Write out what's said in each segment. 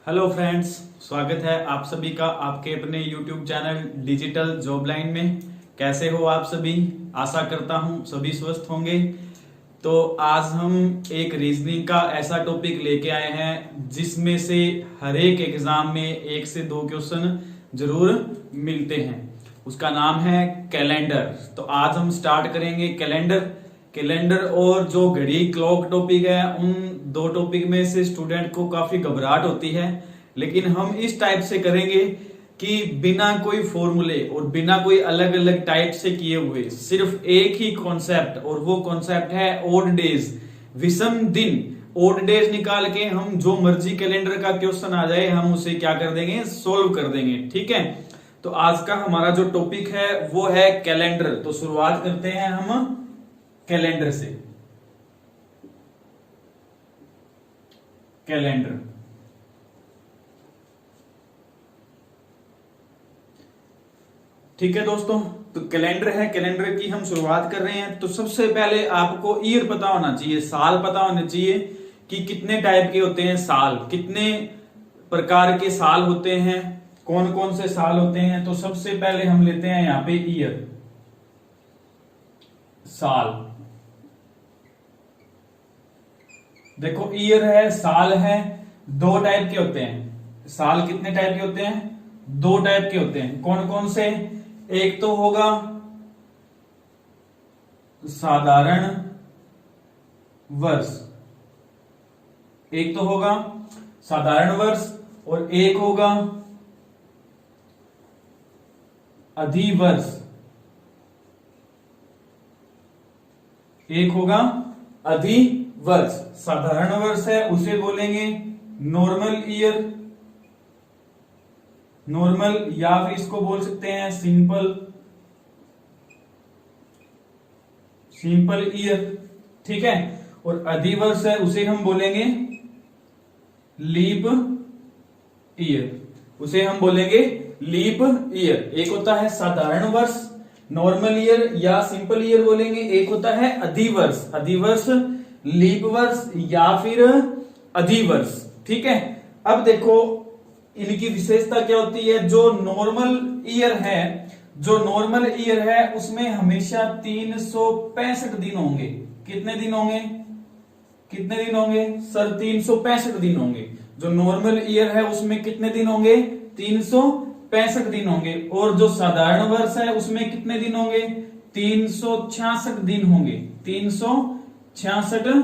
Hello friends, स्वागत है आप सभी का आपके अपने YouTube channel digital job line में। कैसे हो आप सभी? आशा करता हूं सभी स्वस्थ होंगे। तो आज हम एक रीजनिंग का ऐसा टॉपिक लेके आए हैं जिसमें से हर एक एग्जाम में 1 से 2 क्वेश्चन जरूर मिलते हैं। उसका नाम है कैलेंडर। तो आज हम स्टार्ट करेंगे कैलेंडर और जो घड़ी क्लॉक टॉपिक है, उन दो टॉपिक में से स्टूडेंट को काफी घबराहट होती है, लेकिन हम इस टाइप से करेंगे कि बिना कोई फॉर्मूले और बिना कोई अलग अलग टाइप से किए हुए सिर्फ एक ही कॉन्सेप्ट, और वो कॉन्सेप्ट है ओड डेज, विषम दिन। ओड डेज निकाल के हम जो मर्जी कैलेंडर का क्वेश्चन आ जाए हम उसे क्या कर देंगे, सोल्व कर देंगे। ठीक है, तो आज का हमारा जो टॉपिक है वो है कैलेंडर। तो शुरुआत करते हैं हम कैलेंडर से। कैलेंडर, ठीक है दोस्तों, तो कैलेंडर है। कैलेंडर की हम शुरुआत कर रहे हैं। तो सबसे पहले आपको ईयर पता होना चाहिए, साल पता होना चाहिए कि कितने टाइप के होते हैं साल, कितने प्रकार के साल होते हैं, कौन कौन से साल होते हैं। तो सबसे पहले हम लेते हैं यहां पे ईयर, साल। देखो ईयर है, साल है, दो टाइप के होते हैं। साल कितने टाइप के होते हैं? 2 टाइप के होते हैं। कौन कौन से? एक तो होगा साधारण वर्ष, एक तो होगा साधारण वर्ष और एक होगा अधिवर्ष। एक होगा अधिवर्ष। साधारण वर्ष है उसे बोलेंगे नॉर्मल ईयर, नॉर्मल, या फिर इसको बोल सकते हैं सिंपल ईयर। ठीक है, और अधिवर्ष है उसे हम बोलेंगे लीप ईयर, उसे हम बोलेंगे लीप ईयर। एक होता है साधारण वर्ष, नॉर्मल ईयर या सिंपल ईयर बोलेंगे। एक होता है अधिवर्ष, लीप वर्ष या फिर अधिवर्ष। ठीक है, अब देखो इनकी विशेषता क्या होती है। जो नॉर्मल ईयर है उसमें हमेशा 365 दिन होंगे। कितने दिन होंगे सर? 365 दिन होंगे। जो नॉर्मल ईयर है उसमें कितने दिन होंगे? 365 दिन होंगे। और जो साधारण वर्ष है उसमें कितने दिन होंगे? 366 दिन होंगे। 366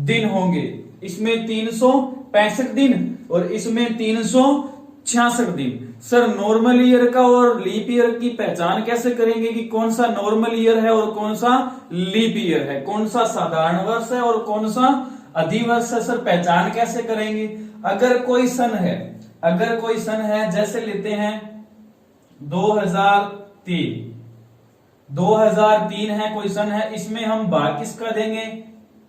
दिन होंगे। इसमें 365 दिन और इसमें 366 दिन। सर नॉर्मल ईयर का और लीप ईयर की पहचान कैसे करेंगे कि कौन सा नॉर्मल ईयर है और कौन सा लीप ईयर है, कौन सा साधारण वर्ष है और कौन सा अधिवर्ष है? सर पहचान कैसे करेंगे? अगर कोई सन है, जैसे लेते हैं 2003 है, कोई सन है, इसमें हम भाग किसका देंगे?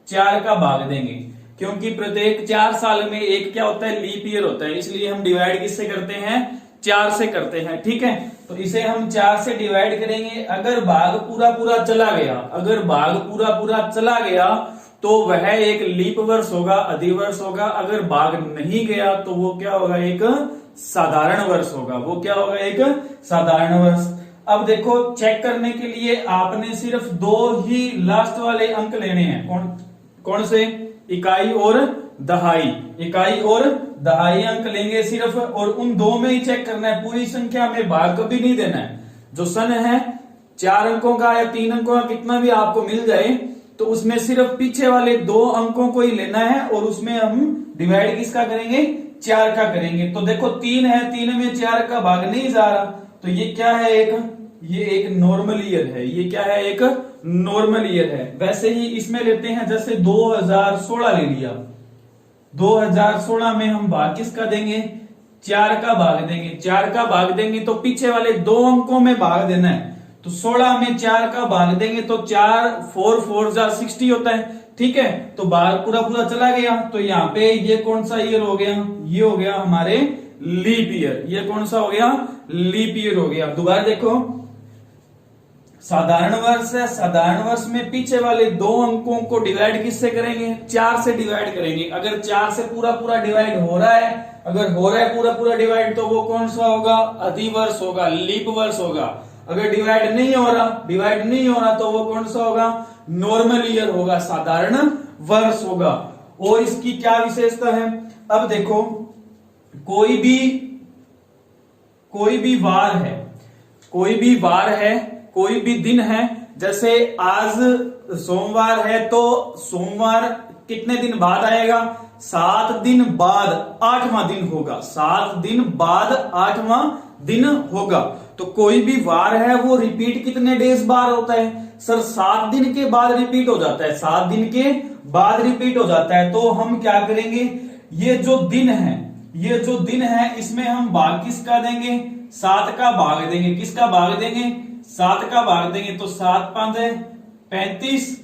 4 का भाग देंगे, क्योंकि प्रत्येक 4 साल में एक क्या होता है? लीप ईयर होता है। इसलिए हम डिवाइड किससे करते हैं? 4 से करते हैं। ठीक है, तो इसे हम 4 से डिवाइड करेंगे। अगर भाग पूरा चला गया तो वह एक लीप वर्ष होगा, अधिवर्ष होगा। अगर भाग नहीं गया तो वो क्या होगा? एक साधारण वर्ष होगा। वो क्या होगा? एक साधारण वर्ष। अब देखो चेक करने के लिए आपने सिर्फ 2 ही लास्ट वाले अंक लेने हैं। कौन से? इकाई और दहाई अंक लेंगे सिर्फ, और उन 2 में ही चेक करना है। पूरी संख्या में भाग कभी नहीं देना है। जो सन है 4 अंकों का या 3 अंकों का, कितना भी आपको मिल जाए, तो उसमें सिर्फ पीछे वाले 2 अंकों को ही लेना है और उसमें हम डिवाइड किसका करेंगे? 4 का करेंगे। तो देखो 3 है, 3 में 4 का भाग नहीं जा रहा, तो ये क्या है? ये एक नॉर्मल ईयर है। ये क्या है? एक नॉर्मल ईयर है। वैसे ही इसमें लेते हैं, जैसे 2016 ले लिया। 2016 में हम भाग किसका देंगे? 4 का भाग देंगे। 4 का भाग देंगे तो पीछे वाले 2 अंकों में भाग देना है। तो 16 में 4 का भाग देंगे तो 4 4 जा 60 होता है। ठीक है, तो भाग पूरा चला गया। तो यहाँ पे ये कौन सा ईयर हो गया? ये हो गया हमारे लीप ईयर। ये कौन सा हो गया? लीप ईयर हो गया। दोबारा देखो साधारण वर्ष है, साधारण वर्ष में पीछे वाले दो अंकों को डिवाइड किससे करेंगे? 4 से डिवाइड करेंगे। अगर 4 से पूरा पूरा डिवाइड हो रहा है, अगर हो रहा है पूरा पूरा डिवाइड, तो वो कौन सा होगा? अधिवर्ष होगा, लीप वर्ष होगा। अगर डिवाइड नहीं हो रहा तो वो कौन सा होगा? नॉर्मल ईयर होगा, साधारण वर्ष होगा। और इसकी क्या विशेषता है? अब देखो, कोई भी वार है, कोई भी दिन है, जैसे आज सोमवार है तो सोमवार कितने दिन बाद आएगा? 7 दिन बाद 8वां दिन होगा, 7 दिन बाद 8वां दिन होगा। तो कोई भी वार है वो रिपीट कितने डेज बाद होता है? सर 7 दिन के बाद रिपीट हो जाता है, 7 दिन के बाद रिपीट हो जाता है। तो हम क्या करेंगे, ये जो दिन है इसमें हम भाग किसका देंगे? 7 का भाग देंगे। किसका भाग देंगे? 7 का भाग देंगे। तो 7 5 है 35,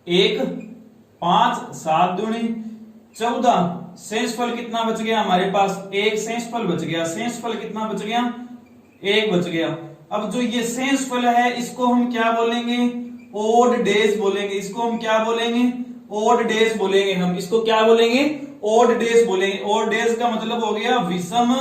1 5, 7 दूनी 14। शेषफल कितना बच गया हमारे पास? 1 शेषफल बच गया। शेषफल कितना बच गया? 1 बच गया। अब जो ये शेषफल है इसको हम क्या बोलेंगे? ओड डेज बोलेंगे। इसको हम क्या बोलेंगे? ओड डेज बोलेंगे। हम इसको क्या बोलेंगे? ओड डेज बोलेंगे। ओड डेज का मतलब हो गया विषम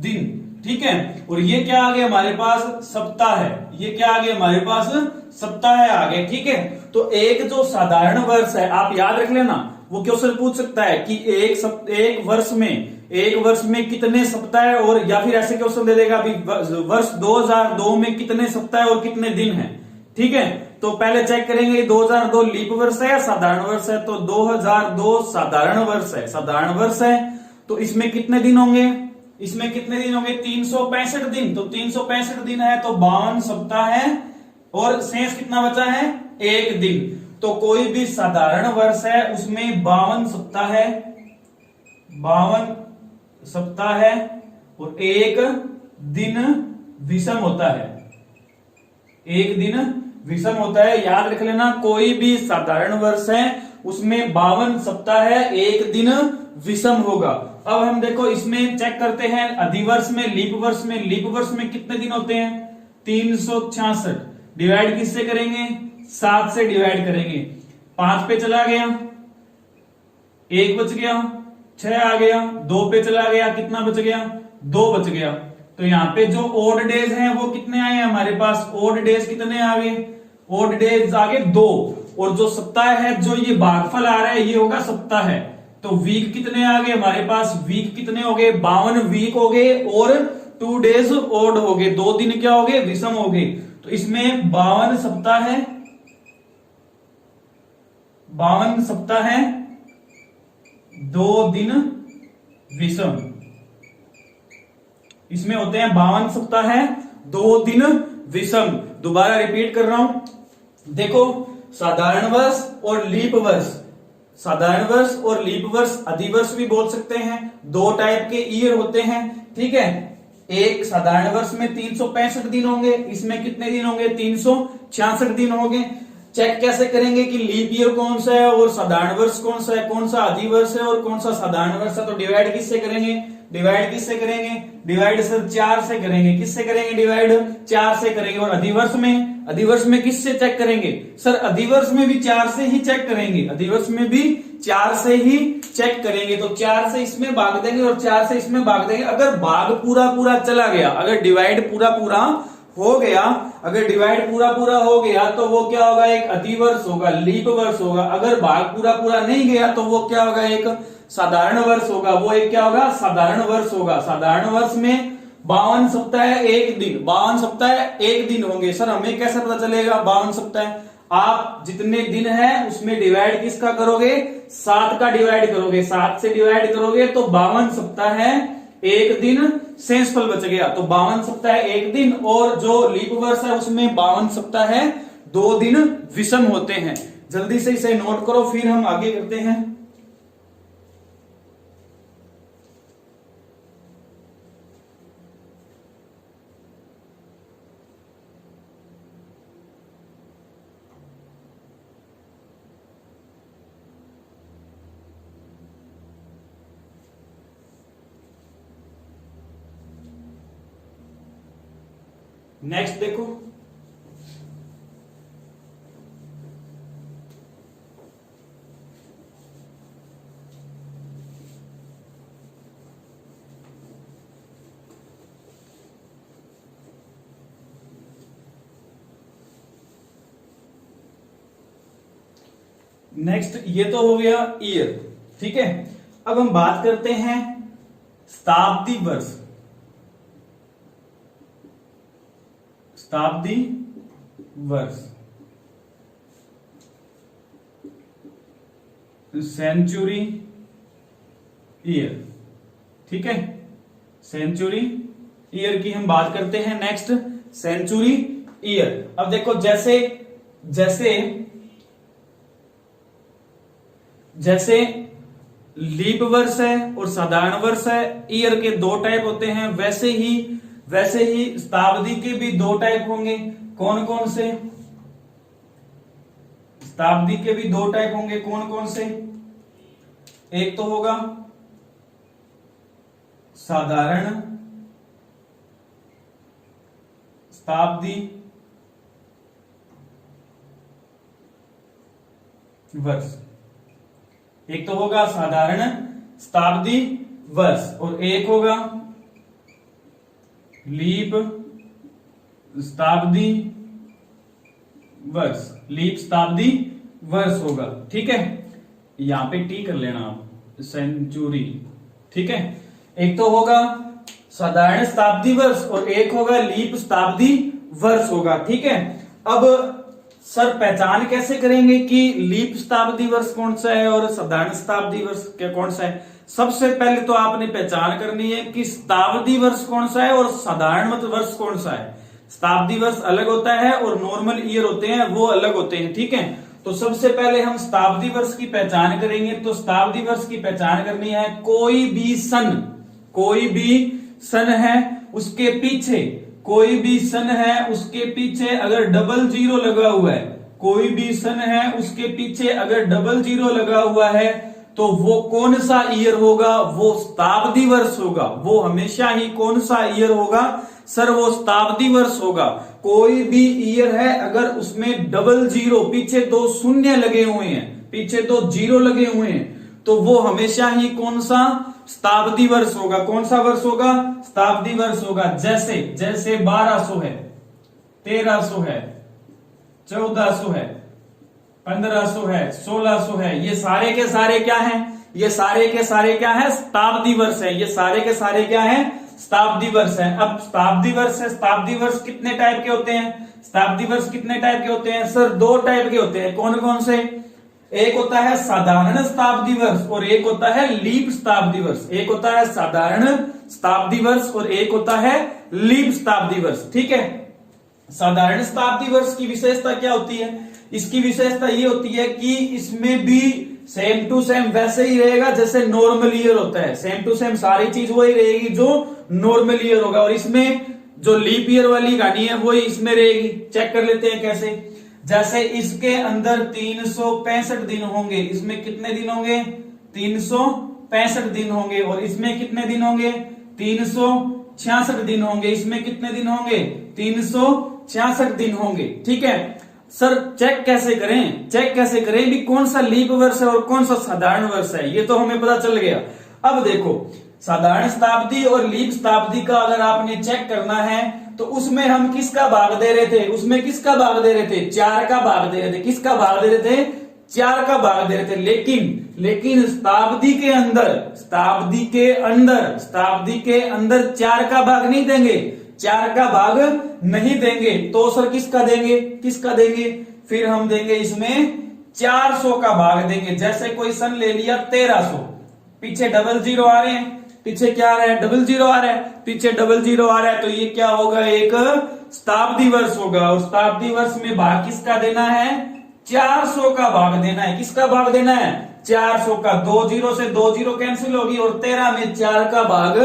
दिन। ठीक है। और ये क्या आ गया हमारे पास? सप्ताह है। ये क्या आ गया हमारे पास? सप्ताह है आ गए। ठीक है। तो एक जो साधारण वर्ष है, आप याद रख लेना, वो क्वेश्चन पूछ सकता है कि एक वर्ष में कितने सप्ताह है, और या फिर ऐसे क्वेश्चन दे देगा अभी वर्ष 2002 में कितने सप्ताह और कितने दिन है। ठीक है। तो पहले चेक करेंगे 2002 लीप वर्ष है या साधारण वर्ष है। तो 2002 साधारण वर्ष है। तो इसमें कितने दिन होंगे? 365 दिन। तो 365 दिन है तो 52 सप्ताह है, और शेष कितना बचा है? 1 दिन। तो कोई भी साधारण वर्ष है उसमें 52 सप्ताह है और 1 दिन विषम होता है। 1 दिन विषम होता है, याद रख लेना। कोई भी साधारण वर्ष है उसमें 52 सप्ताह है, 1 दिन विषम होगा। अब हम देखो इसमें चेक करते हैं अधिवर्ष में, लीप वर्ष में कितने दिन होते हैं? 366। डिवाइड किससे करेंगे? 7 से डिवाइड करेंगे। 5 पे चला गया, 1 बच गया, 6 आ गया, 2 पे चला गया, कितना बच गया? 2 बच गया। तो यहाँ पे जो ओड डेज हैं वो कितने आए हमारे पास? ओड डेज कितने आ गए? ओड डेज आ गए 2। और जो सप्ताह है, जो ये भागफल आ रहा है, ये होगा सप्ताह है। तो वीक कितने आ गए हमारे पास? वीक कितने हो गए? 52 वीक हो गए, और 2 डेज ओड हो गए, 2 दिन क्या हो गए? विषम हो गए। तो इसमें 52 सप्ताह है, 2 दिन विषम। इसमें होते हैं 52 सप्ताह है, 2 दिन विषम। दोबारा रिपीट कर रहा हूं, देखो साधारण वर्ष और लीप वर्ष, अधिवर्ष भी बोल सकते हैं। 2 टाइप के ईयर होते हैं। ठीक है। एक साधारण वर्ष में 365 दिन होंगे, इसमें कितने दिन होंगे? 366 दिन होंगे। चेक कैसे करेंगे कि लीप ईयर कौन सा है और साधारण वर्ष कौन सा है, कौन सा अधिवर्ष है और कौन सा साधारण वर्ष है? तो डिवाइड किससे करेंगे? डिवाइड सर 4 से करेंगे। किससे करेंगे डिवाइड? 4 से करेंगे। और अधिवर्ष में किससे चेक करेंगे? सर अधिवर्ष में भी 4 से ही चेक करेंगे। तो 4 से इसमें भाग देंगे और 4 से इसमें भाग देंगे। अगर भाग पूरा चला गया, अगर डिवाइड पूरा हो गया, तो वो क्या होगा? एक अधिवर्ष होगा, लीप वर्ष होगा। अगर भाग पूरा नहीं गया तो वो क्या होगा? एक साधारण वर्ष होगा। वो एक क्या होगा? साधारण वर्ष होगा। साधारण वर्ष में 52 सप्ताह 1 दिन, 52 सप्ताह 1 दिन होंगे। सर हमें कैसे पता चलेगा 52 सप्ताह? आप जितने दिन है उसमें डिवाइड किसका करोगे? 7 का डिवाइड करोगे। 7 से डिवाइड करोगे तो 52 सप्ताह है, 1 दिन शेषफल बच गया। तो 52 सप्ताह 1 दिन, और जो लीप वर्ष है उसमें 52 सप्ताह है, 2 दिन विषम होते हैं। जल्दी से इसे नोट करो, फिर हम आगे करते हैं। नेक्स्ट देखो, नेक्स्ट ये तो हो गया ईयर, ठीक है। अब हम बात करते हैं शताब्दी वर्ष। शताब्दी वर्ष, सेंचुरी ईयर, ठीक है। सेंचुरी ईयर की हम बात करते हैं। Next century year. अब देखो जैसे जैसे जैसे लीप वर्ष है और साधारण वर्ष है, ईयर के दो टाइप होते हैं, वैसे ही शताब्दी के भी दो टाइप होंगे। कौन कौन से? शताब्दी के भी दो टाइप होंगे। कौन कौन से? एक तो होगा साधारण शताब्दी वर्ष, एक तो होगा साधारण शताब्दी वर्ष और एक होगा लीप शताब्दी वर्ष। लीप शताब्दी वर्ष होगा, ठीक है। यहां पे टी कर लेना आप, सेंचुरी, ठीक है। एक तो होगा साधारण शताब्दी वर्ष और एक होगा लीप शताब्दी वर्ष होगा, ठीक है। अब सर पहचान कैसे करेंगे कि लीप शताब्दी वर्ष कौन सा है और साधारण शताब्दी वर्ष क्या कौन सा है? सबसे पहले तो आपने पहचान करनी है कि शताब्दी वर्ष कौन सा है और साधारण वर्ष कौन सा है। शताब्दी वर्ष अलग होता है और नॉर्मल ईयर होते हैं वो अलग होते हैं, ठीक है। तो सबसे पहले हम शताब्दी वर्ष की पहचान करेंगे। तो शताब्दी वर्ष की पहचान करनी है, कोई भी सन है उसके पीछे, कोई भी सन है उसके पीछे अगर डबल जीरो लगा हुआ है, कोई भी सन है उसके पीछे अगर डबल जीरो लगा हुआ है तो वो कौन सा ईयर होगा? वो शताब्दी वर्ष होगा। वो हमेशा ही कौन सा ईयर होगा सर? वो शताब्दी वर्ष होगा। कोई भी ईयर है अगर उसमें डबल जीरो, पीछे दो शून्य लगे हुए हैं, पीछे दो जीरो लगे हुए हैं, तो वो हमेशा ही कौन सा? शताब्दी वर्ष होगा। कौन सा वर्ष होगा? शताब्दी वर्ष होगा। जैसे 1200 है, 1300 है, 1400 है, 1500 है, 1600 है, ये सारे के सारे क्या हैं? ये सारे के सारे क्या है? शताब्दी वर्ष है। ये सारे के सारे क्या है? शताब्दी वर्ष है। अब शताब्दी वर्ष है, शताब्दी वर्ष कितने टाइप के होते हैं? शताब्दी वर्ष कितने टाइप के होते हैं सर? दो टाइप के होते हैं। कौन कौन से? एक होता है साधारण शताब्दी वर्ष और एक होता है लीप शताब्दी वर्ष। एक होता है साधारण शताब्दी वर्ष और एक होता है लीप शताब्दी वर्ष, ठीक है। साधारण शताब्दी वर्ष की विशेषता क्या होती है? इसकी विशेषता ये होती है कि इसमें भी सेम टू सेम वैसे ही रहेगा जैसे नॉर्मल ईयर होता है। सेम टू सेम सारी चीज वही रहेगी जो नॉर्मल ईयर होगा और इसमें जो लीप ईयर वाली कहानी है वही इसमें रहेगी। चेक कर लेते हैं कैसे। जैसे इसके अंदर 365 दिन होंगे, इसमें कितने दिन होंगे? 365 दिन होंगे और इसमें कितने दिन होंगे? 366 दिन होंगे। इसमें कितने दिन होंगे? 366 दिन होंगे, ठीक है। सर चेक कैसे करें? चेक कैसे करें भी कौन सा लीप वर्ष है और कौन सा साधारण वर्ष है? ये तो हमें पता चल गया। अब देखो साधारण शताब्दी और लीप शताब्दी का अगर आपने चेक करना है तो उसमें हम किसका भाग दे रहे थे? उसमें किसका भाग दे रहे थे? 4 का भाग दे रहे थे। किसका भाग दे रहे थे? 4 का भाग दे रहे थे। लेकिन शताब्दी के अंदर 4 का भाग नहीं देंगे, 4 का भाग नहीं देंगे। तो सर किसका देंगे? किसका देंगे? फिर हम देंगे इसमें 400 का भाग देंगे। जैसे कोई सन ले लिया 1300, पीछे डबल जीरो आ रहे हैं, पीछे क्या आ रहा है? डबल जीरो आ रहा है, पीछे डबल जीरो आ रहा है, तो ये क्या होगा? एक शताब्दी वर्ष होगा। और शताब्दी वर्ष में भाग किसका देना है? 400 का भाग देना है। किसका भाग देना है? 400 का। 2 जीरो से 2 जीरो कैंसिल होगी और 13 में 4 का भाग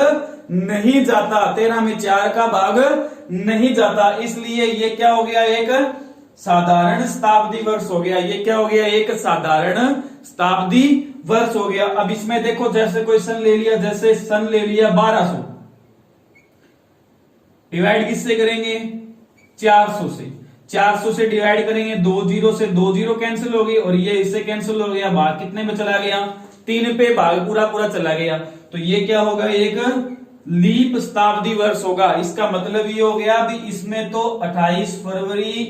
नहीं जाता, 13 में 4 का भाग नहीं जाता, इसलिए ये क्या हो गया? एक साधारण शताब्दी वर्ष हो गया। ये क्या हो गया? एक साधारण शताब्दी वर्ष हो गया। अब इसमें देखो जैसे कोई सन ले लिया, जैसे सन ले लिया 1200, डिवाइड किससे करेंगे? 400 से। 400 से डिवाइड करेंगे, 2 जीरो से 2 जीरो कैंसिल हो गई और ये इससे कैंसिल हो गया, भाग कितने में चला गया, 3 पे भाग पूरा पूरा चला गया। तो ये क्या होगा, एक लीप शताब्दी वर्ष होगा। इसका मतलब ये हो गया भी इसमें तो 28 फरवरी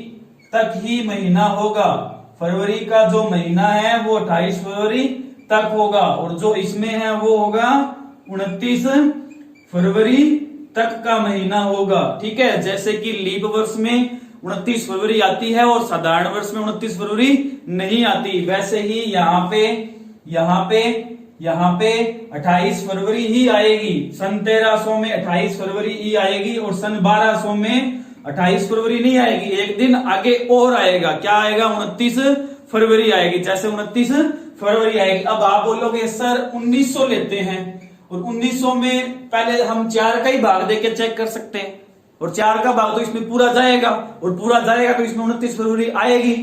तक ही महीना होगा। फरवरी का जो महीना है वो 28 फरवरी तक होगा और जो इसमें है वो होगा 29 फरवरी तक का महीना होगा। ठीक है, जैसे कि लीप वर्ष में 29 फरवरी आती है और साधारण वर्ष में 29 फरवरी नहीं आती, वैसे ही यहाँ पे 28 फरवरी ही आएगी। सन 1300 में 28 फरवरी ही आएगी और सन 1200 में 28 फरवरी नहीं आएगी, एक दिन आगे और आएगा। क्या आएगा, 29 फरवरी आएगी। जैसे 29 फरवरी आएगी। अब आप बोलोगे सर 1900 लेते हैं और 1900 में पहले हम 4 का ही भाग देके चेक कर सकते हैं और 4 का भाग तो इसमें पूरा जाएगा और पूरा जाएगा तो इसमें 29 फरवरी आएगी।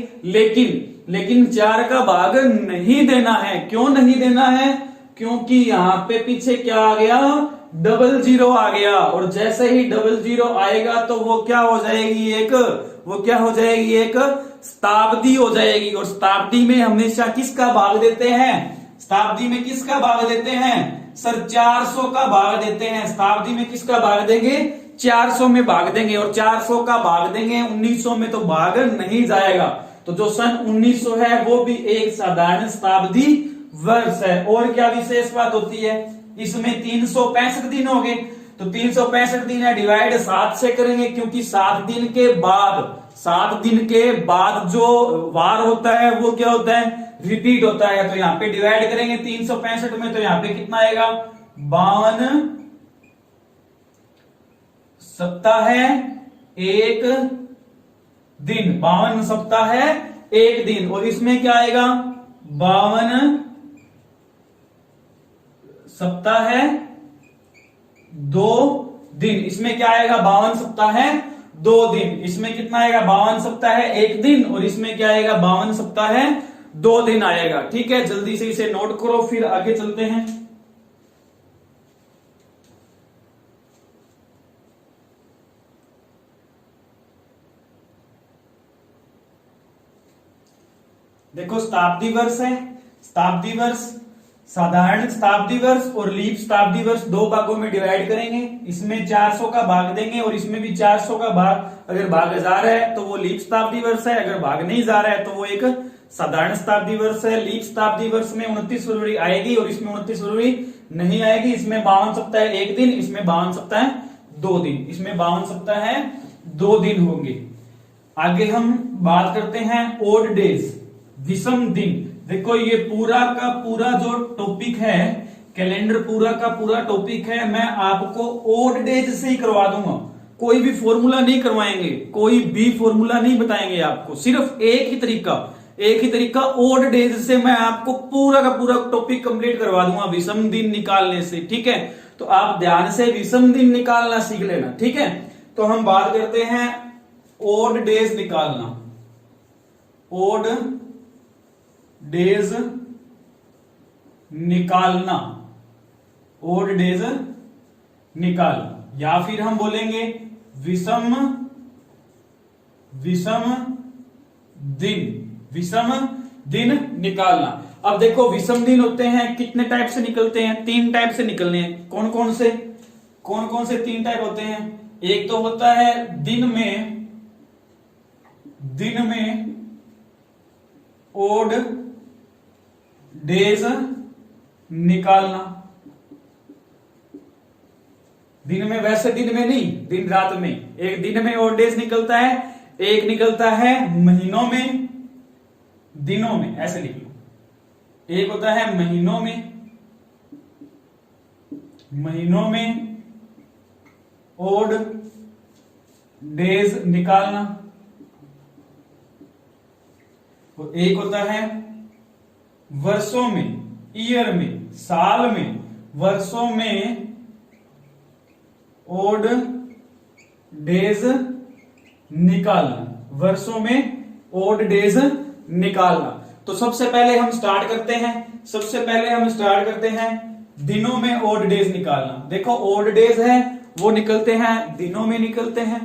लेकिन 4 का भाग नहीं देना है। क्यों नहीं देना है, क्योंकि यहां पे पीछे क्या आ गया, डबल जीरो आ गया और जैसे ही डबल जीरो आएगा तो वो क्या हो जाएगी, एक शताब्दी हो जाएगी। और शताब्दी में हमेशा किसका भाग देते हैं, शताब्दी में किसका भाग देते हैं सर, 400 का भाग देते हैं। शताब्दी में किसका भाग देंगे, 400 में भाग देंगे और 400 का भाग देंगे, 1900 में तो भाग नहीं जाएगा। तो जो सन 1900 है वो भी एक साधारण शताब्दी वर्ष है। और क्या विशेष बात होती है, इसमें 365 दिन हो गए तो 365 दिन है डिवाइड 7 से करेंगे, क्योंकि 7 दिन के बाद जो वार होता है वो क्या होता है, रिपीट होता है। तो यहाँ पे डिवाइड करेंगे 365 में, तो यहाँ पे कितना आएगा, 52 सप्ताह है एक दिन, 52 सप्ताह है एक दिन। और इसमें क्या आएगा, 52 सप्ताह है 2 दिन। इसमें क्या आएगा, 52 सप्ताह है 2 दिन। इसमें कितना आएगा, 52 सप्ताह है 1 दिन और इसमें क्या आएगा, 52 सप्ताह है 2 दिन आएगा। ठीक है, जल्दी से इसे नोट करो, फिर आगे चलते हैं। देखो शताब्दी वर्ष है, शताब्दी वर्ष, साधारण शताब्दी वर्ष और लीप शताब्दी वर्ष 2 भागों में डिवाइड करेंगे। इसमें 400 का भाग देंगे और इसमें भी 400 का भाग। अगर भाग जा रहा है तो वो लीप शताब्दी वर्ष है, अगर भाग नहीं जा रहा है तो वो एक साधारण शताब्दी वर्ष है। लीप शताब्दी वर्ष में 29 फरवरी आएगी और इसमें 29 फरवरी नहीं आएगी। इसमें 52 सप्ताह है 1 दिन, इसमें 52 सप्ताह है 2 दिन, इसमें 52 सप्ताह है 2 दिन होंगे। आगे हम बात करते हैं ओड डेज, विषम दिन। देखो ये पूरा का पूरा जो टॉपिक है, कैलेंडर पूरा का पूरा टॉपिक है, मैं आपको ओड डेज से ही करवा दूंगा। कोई भी फॉर्मूला नहीं करवाएंगे, कोई भी फॉर्मूला नहीं बताएंगे आपको, सिर्फ एक ही तरीका ओड डेज से मैं आपको पूरा का पूरा टॉपिक कंप्लीट करवा दूंगा विषम दिन निकालने से। ठीक है, तो आप ध्यान से विषम दिन निकालना सीख लेना। ठीक है, तो हम बात करते हैं ओड डेज निकालना। ओड डेज निकालना, ओड डेज निकालना, या फिर हम बोलेंगे विषम दिन निकालना। अब देखो विषम दिन होते हैं कितने टाइप से निकलते हैं, 3 टाइप से निकलने हैं। कौन कौन से 3 टाइप होते हैं। एक तो होता है दिन में ओड डेज निकालना। दिन में, वैसे दिन में नहीं, दिन रात में। एक दिन में ओड डेज निकलता है, एक निकलता है महीनों में, दिनों में, ऐसे लिख लो। एक होता है महीनों में ओड डेज निकालना, और एक होता है वर्षों में, ईयर में, साल में, वर्षों में ओड डेज निकालना, वर्षों में ओड डेज निकालना। तो सबसे पहले हम स्टार्ट करते हैं दिनों में ओड डेज निकालना। देखो ओड डेज है वो निकलते हैं दिनों में निकलते हैं,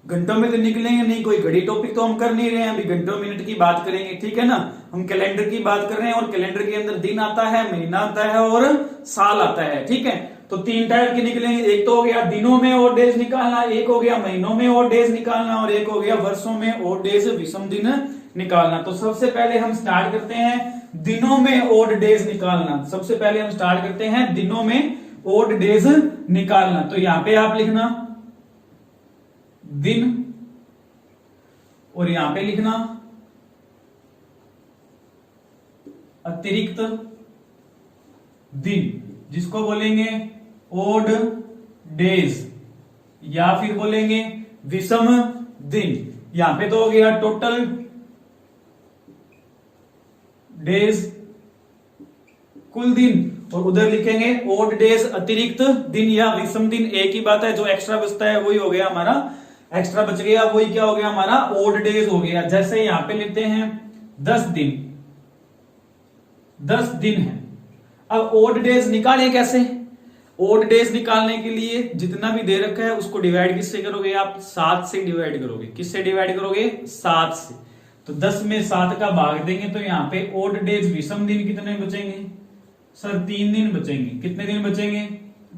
घंटों में तो निकलेंगे नहीं, कोई घड़ी टॉपिक तो हम कर नहीं रहे हैं, अभी घंटों मिनट की बात करेंगे, ठीक है ना। हम कैलेंडर की बात कर रहे हैं और कैलेंडर के अंदर दिन आता है, महीना आता है और साल आता है, ठीक है। तो 3 टाइप के निकलेंगे, एक तो हो गया दिनों में और डेज निकालना, एक हो गया महीनों में और डेज निकालना, और एक हो गया वर्षों में और डेज विषम दिन निकालना। तो सबसे पहले हम स्टार्ट करते हैं दिनों में ओड डेज निकालना। सबसे पहले हम स्टार्ट करते हैं दिनों में ओड डेज निकालना। तो यहां पे आप लिखना दिन और यहां पे लिखना अतिरिक्त दिन, जिसको बोलेंगे ओड डेज या फिर बोलेंगे विषम दिन। यहां पे तो हो गया टोटल डेज, कुल दिन, और उधर लिखेंगे ओड डेज अतिरिक्त दिन या विषम दिन, एक ही बात है। जो एक्स्ट्रा बचता है वही हो गया हमारा, एक्स्ट्रा बच गया वही क्या हो गया हमारा ओड डेज हो गया। जैसे यहां पे लेते हैं 10 दिन, 10 दिन है। अब ओड डेज निकालें कैसे? ओड डेज निकालने के लिए जितना भी दे रखा है उसको डिवाइड किससे करोगे आप? 7 से डिवाइड करोगे। किससे डिवाइड करोगे? 7 से। तो 10 में 7 का भाग देंगे तो यहाँ पे ओड डेज विषम दिन कितने बचेंगे सर? 3 दिन बचेंगे। कितने दिन बचेंगे?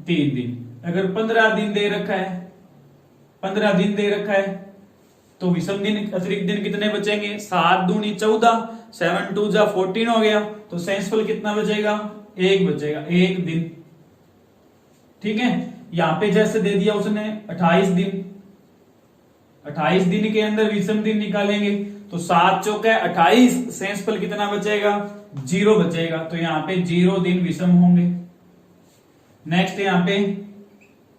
3 दिन। अगर 15 दिन दे रखा है, 15 दिन दे रखा है तो विषम दिन अतिरिक्त दिन कितने बचेंगे? 7 दूनी 14, 7 2 जा 14 हो गया। तो शेषफल कितना बचेगा? 1 बचेगा, 1 दिन, ठीक है। यहां पे जैसे दे दिया उसने 28 दिन, 28 दिन के अंदर विषम दिन निकालेंगे तो 7 चौका 28, शेषफल कितना बचेगा? 0 बचेगा। तो यहाँ पे 0 दिन विषम होंगे। नेक्स्ट यहाँ पे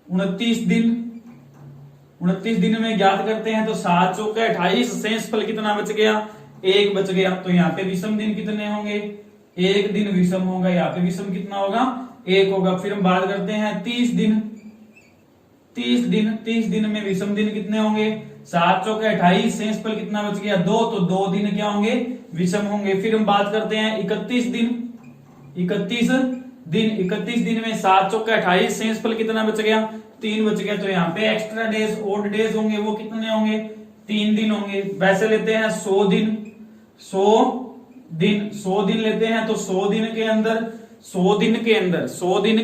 29 दिन, 29 दिन में ज्ञात करते हैं तो 7 चौका 28, शेषफल कितना बच गया? 1 बच गया। तो यहाँ पे विषम दिन कितने होंगे? 1 दिन विषम होगा। यहाँ पे विषम कितना होगा? 1 होगा। फिर हम बात करते हैं 30 दिन, 30 दिन में विषम दिन कितने होंगे? 7 चौके 28, शेषफल कितना बच गया? 2, तो 2 दिन क्या होंगे? विषम होंगे। फिर हम बात करते हैं 31 दिन, 31 दिन में 7 चौके 28, शेषफल कितना बच गया? 3 बच गया। तो यहाँ पे एक्स्ट्रा डेज ओड डेज होंगे, वो कितने होंगे? 3 दिन होंगे। वैसे लेते हैं 100 दिन, 100 दिन लेते हैं तो 100 दिन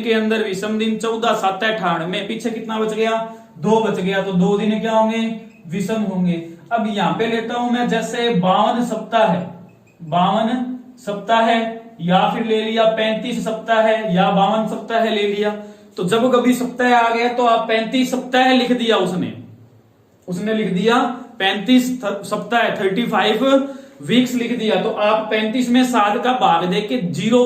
के अंदर विषम दिन 14, 7 98, पीछे कितना बच गया? 2 बच गया। तो 2 दिन क्या होंगे? विषम होंगे। अब यहां पे लेता हूं मैं जैसे 52 सप्ताह है, 52 सप्ताह है, या फिर ले लिया 35 सप्ताह है, या 52 सप्ताह है ले लिया। तो जब कभी सप्ताह आ गया तो आप 35 सप्ताह लिख दिया, उसने लिख दिया 35 सप्ताह, 35 वीक्स लिख दिया। तो आप 35 में 7 का भाग देके 0,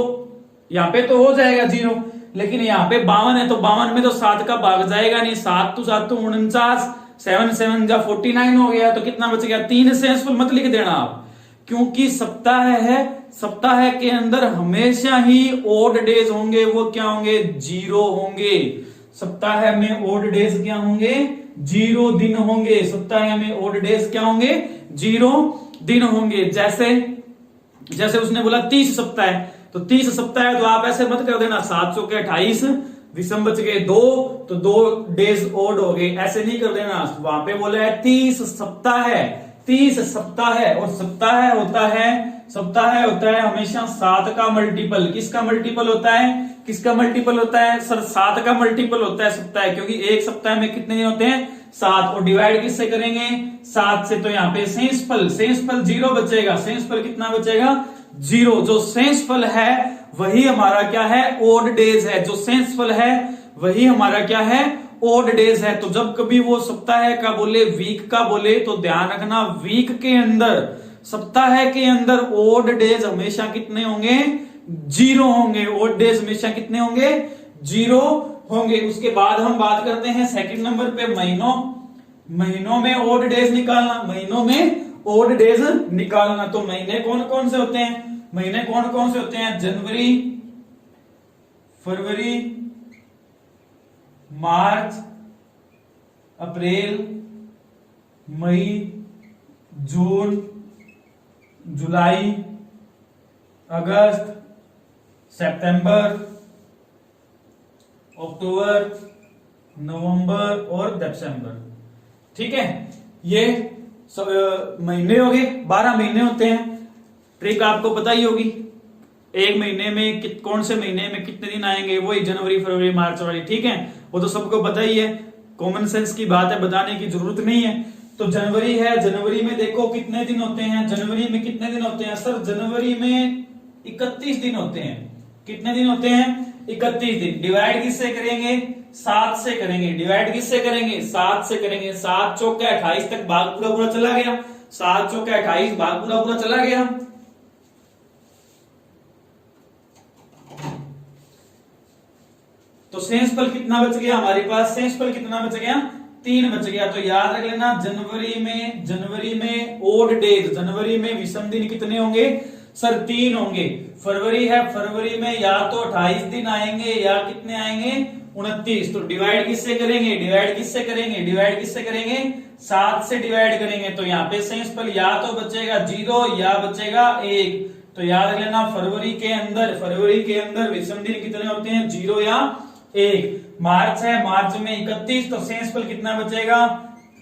यहां पे तो हो जाएगा 0, लेकिन यहाँ पे 52 है तो 52 में तो 7 का भाग जाएगा नहीं। 7 तो 49, 7 7 जा 49 हो गया। तो कितना बच गया? 3। शेषफल मत लिख देना आप, क्योंकि सप्ताह है, सप्ताह के अंदर हमेशा ही ओड डेज होंगे। वो क्या होंगे? 0 होंगे। सप्ताह में ओड डेज क्या होंगे? 0 दिन होंगे। सप्ताह में ओड डेज क्या होंगे? 0 दिन होंगे। जैसे उसने बोला 30 सप्ताह है, तो 30 सप्ताह है तो आप ऐसे मत कर देना 7 चौके 28, विषम बच गए 2, तो 2 डेज ओड हो गए, ऐसे नहीं कर देना। वहां पे बोला है 30 सप्ताह है, 30 सप्ताह है, और सप्ताह होता है हमेशा 7 का मल्टीपल। किसका मल्टीपल होता है? किसका मल्टीपल होता है सर? 7 का मल्टीपल होता है सप्ताह, क्योंकि एक सप्ताह में कितने दिन होते हैं? 7। और डिवाइड किससे करेंगे? 7 से। तो यहाँ पे शेषफल 0 बचेगा। शेषफल कितना बचेगा? 0। जो शेषफल है वही हमारा क्या है? ओड डेज है। जो शेषफल है वही हमारा क्या है? ओड डेज है। तो जब कभी वो सप्ताह का बोले, वीक का बोले, तो ध्यान रखना वीक के अंदर, सप्ताह के अंदर ओड डेज हमेशा कितने होंगे? 0 होंगे। ओड डेज हमेशा कितने होंगे? 0 होंगे। उसके बाद हम बात करते हैं सेकंड नंबर पे महीनों में ओड डेज निकालना। महीनों में ओड डेज निकालना। तो महीने कौन कौन से होते हैं? महीने कौन कौन से होते हैं? जनवरी, फरवरी, मार्च, अप्रैल, मई, जून, जुलाई, अगस्त, सितंबर, अक्टूबर, नवंबर और दिसंबर। ठीक है, ये महीने हो गए, 12 महीने होते हैं। ट्रिक आपको पता ही होगी, एक महीने में कौन से महीने में कितने दिन आएंगे, वही जनवरी फरवरी मार्च वाली, ठीक है, वो तो सबको पता ही है, कॉमन सेंस की बात है, बताने की जरूरत नहीं है। तो जनवरी है, जनवरी में देखो कितने दिन होते हैं, जनवरी में कितने दिन होते हैं सर, जनवरी में 31 दिन होते हैं। कितने दिन होते हैं, 31 दिन। डिवाइड किससे करेंगे, 7 से करेंगे। डिवाइड किससे करेंगे, 7 से करेंगे। 7 चौके 28 तक भाग पूरा पूरा चला गया, 7 चौके 28 भाग पूरा पूरा चला गया। तो शेषफल कितना बच गया हमारे पास, शेषफल कितना बच गया, 3 बच गया। तो याद रख लेना, जनवरी में ओड डेज, जनवरी में विषम दिन कितने होंगे सर, 3 होंगे। फरवरी है, फरवरी में या तो 28 दिन आएंगे या कितने आएंगे, 29। तो डिवाइड किससे करेंगे, डिवाइड किससे करेंगे, डिवाइड किससे करेंगे, 7 से डिवाइड करेंगे। तो यहाँ पे शेषफल या तो बचेगा 0 या बचेगा 1। तो याद रख लेना, फरवरी के अंदर विषम दिन कितने होते हैं, 0 या 1। मार्च है, मार्च में 31, तो शेषफल कितना बचेगा,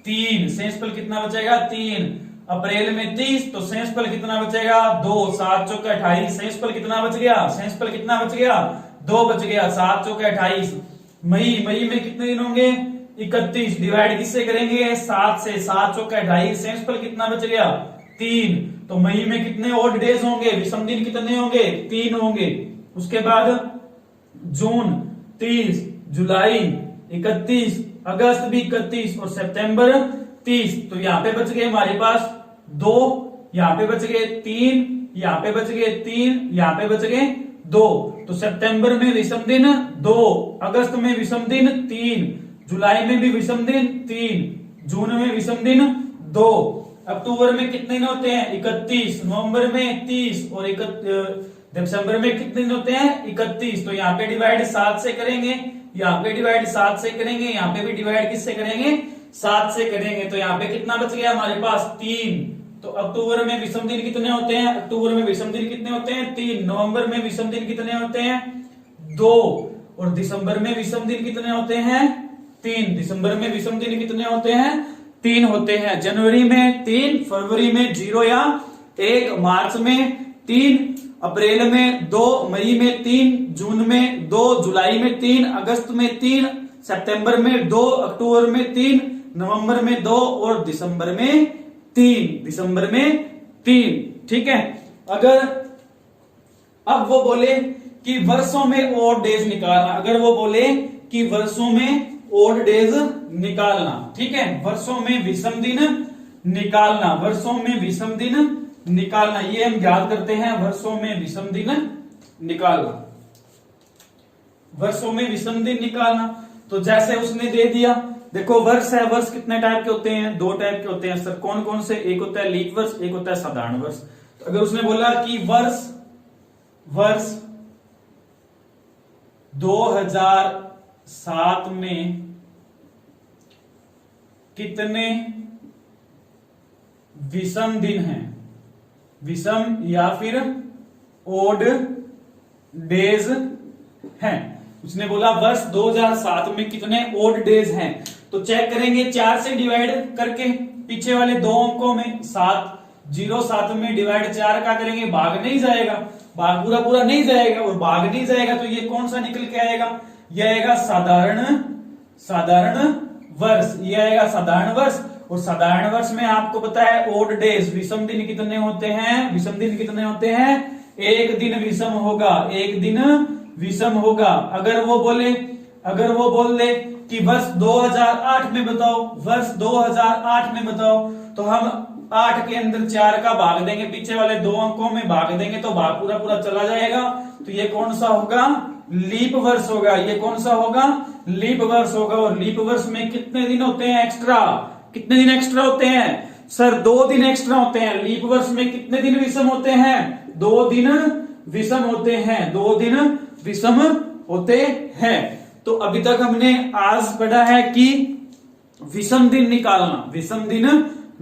3। शेषफल कितना बचेगा, 3। अप्रैल में 30, तो शेषफल कितना बचेगा, 2। 7 चौके 28, शेषफल कितना बच गया, शेषफल कितना बच गया, 2 बच गया। 7 चौके 28। मई में कितने दिन होंगे, 31। डिवाइड किससे करेंगे, 7 से। 7 चौके 28, शेषफल कितना बच गया, 3। तो मई में कितने ऑड डेज होंगे, विषम दिन कितने होंगे, 3 होंगे। उसके बाद जून 30, जुलाई 31, अगस्त भी 31 और सितंबर 30। तो यहाँ पे बच गए हमारे पास 2, यहाँ पे बच गए 3, यहाँ पे बच गए 3, यहाँ पे बच गए 2। तो सितंबर में विषम दिन 2, अगस्त में विषम दिन 3, जुलाई में भी विषम दिन 3, जून में विषम दिन 2, अक्टूबर में कितने दिन होते हैं, 31, नवंबर में 30 और दिसंबर में कितने दिन होते हैं, 31। तो यहाँ पे डिवाइड 7 से करेंगे, यहाँ पे डिवाइड 7 से करेंगे, यहाँ पे भी डिवाइड किससे करेंगे, 7 से करेंगे। तो यहाँ पे कितना बच गया हमारे पास, 3। तो अक्टूबर में विषम दिन कितने होते हैं, अक्टूबर में विषम दिन कितने होते हैं, 3। नवंबर में विषम दिन कितने होते हैं, 2 और दिसंबर में विषम दिन कितने होते हैं, 3। दिसंबर में विषम दिन कितने होते हैं, 3 होते हैं। जनवरी में 3, फरवरी में 0 या 1, मार्च में 3, अप्रैल में 2, मई में 3, जून में 2, जुलाई में 3, अगस्त में 3, सितंबर में 2, अक्टूबर में 3, नवंबर में 2 और दिसंबर में 3। ठीक है। अगर अब वो बोले कि वर्षों में ओड डेज निकालना, अगर वो बोले कि वर्षों में ओड डेज निकालना, ठीक है, वर्षों में विषम दिन निकालना, वर्षों में विषम दिन निकालना, ये हम याद करते हैं, वर्षों में विषम दिन निकालना, वर्षों में विषम दिन निकालना। तो जैसे उसने दे दिया, देखो वर्ष है, वर्ष कितने टाइप के होते हैं, 2 टाइप के होते हैं सर। कौन कौन से, एक होता है लीप वर्ष, एक होता है साधारण वर्ष। तो अगर उसने बोला कि वर्ष 2007 में कितने विषम दिन हैं, विषम या फिर ओड डेज हैं। उसने बोला वर्ष 2007 में कितने ओड डेज हैं, तो चेक करेंगे 4 से डिवाइड करके, पीछे वाले 2 अंकों में 7, 07 में डिवाइड 4 का करेंगे, भाग नहीं जाएगा, भाग पूरा पूरा नहीं जाएगा, और भाग नहीं जाएगा तो ये कौन सा निकल के आएगा, ये आएगा साधारण वर्ष, ये आएगा साधारण वर्ष। और साधारण वर्ष में आपको पता है ओड डेज, विषम दिन कितने होते हैं, विषम दिन कितने होते हैं, 1 दिन विषम होगा, 1 दिन विषम होगा। अगर वो बोल दे कि वर्ष 2008 में बताओ, वर्ष 2008 में बताओ, तो हम 8 के अंदर 4 का भाग देंगे, पीछे वाले 2 अंकों में भाग देंगे, तो भाग पूरा पूरा चला जाएगा। तो ये कौन सा होगा, लीप वर्ष होगा, ये कौन सा होगा, लीप वर्ष होगा। और लीप वर्ष में कितने दिन होते हैं एक्स्ट्रा, कितने दिन एक्स्ट्रा होते हैं सर, 2 दिन एक्स्ट्रा होते हैं। लीप वर्ष में कितने दिन विषम होते हैं, 2 दिन विषम होते हैं, 2 दिन विषम होते हैं। तो अभी तक हमने आज पढ़ा है कि विषम दिन निकालना, विषम दिन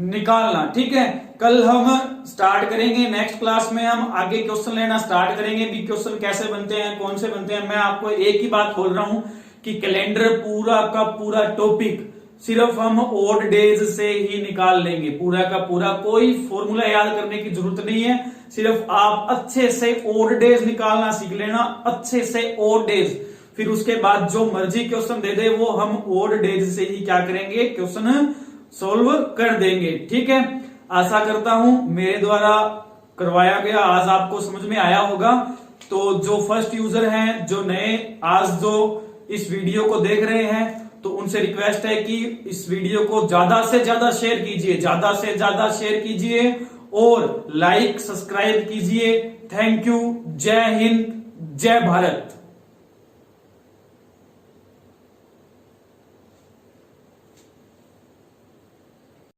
निकालना, ठीक है। कल हम स्टार्ट करेंगे, नेक्स्ट क्लास में हम आगे क्वेश्चन लेना स्टार्ट करेंगे, भी क्वेश्चन कैसे बनते हैं, कौन से बनते हैं। मैं आपको एक ही बात बोल रहा हूं कि कैलेंडर पूरा का पूरा टॉपिक सिर्फ हम ओड डेज से ही निकाल लेंगे, पूरा का पूरा कोई फॉर्मूला याद करने की जरूरत नहीं है। सिर्फ आप अच्छे से ओड डेज निकालना सीख लेना, अच्छे से ओड डेज। फिर उसके बाद जो मर्जी क्वेश्चन दे दे वो हम ओड डेज से ही क्या करेंगे, क्वेश्चन सोल्व कर देंगे। ठीक है, आशा करता हूं मेरे द्वारा करवाया गया आज आपको समझ में आया होगा। तो जो फर्स्ट यूजर हैं, जो नए आज जो इस वीडियो को देख रहे हैं, तो उनसे रिक्वेस्ट है कि इस वीडियो को ज्यादा से ज्यादा शेयर कीजिए, ज्यादा से ज्यादा शेयर कीजिए और लाइक सब्सक्राइब कीजिए। Thank you. जय हिंद, जय भारत।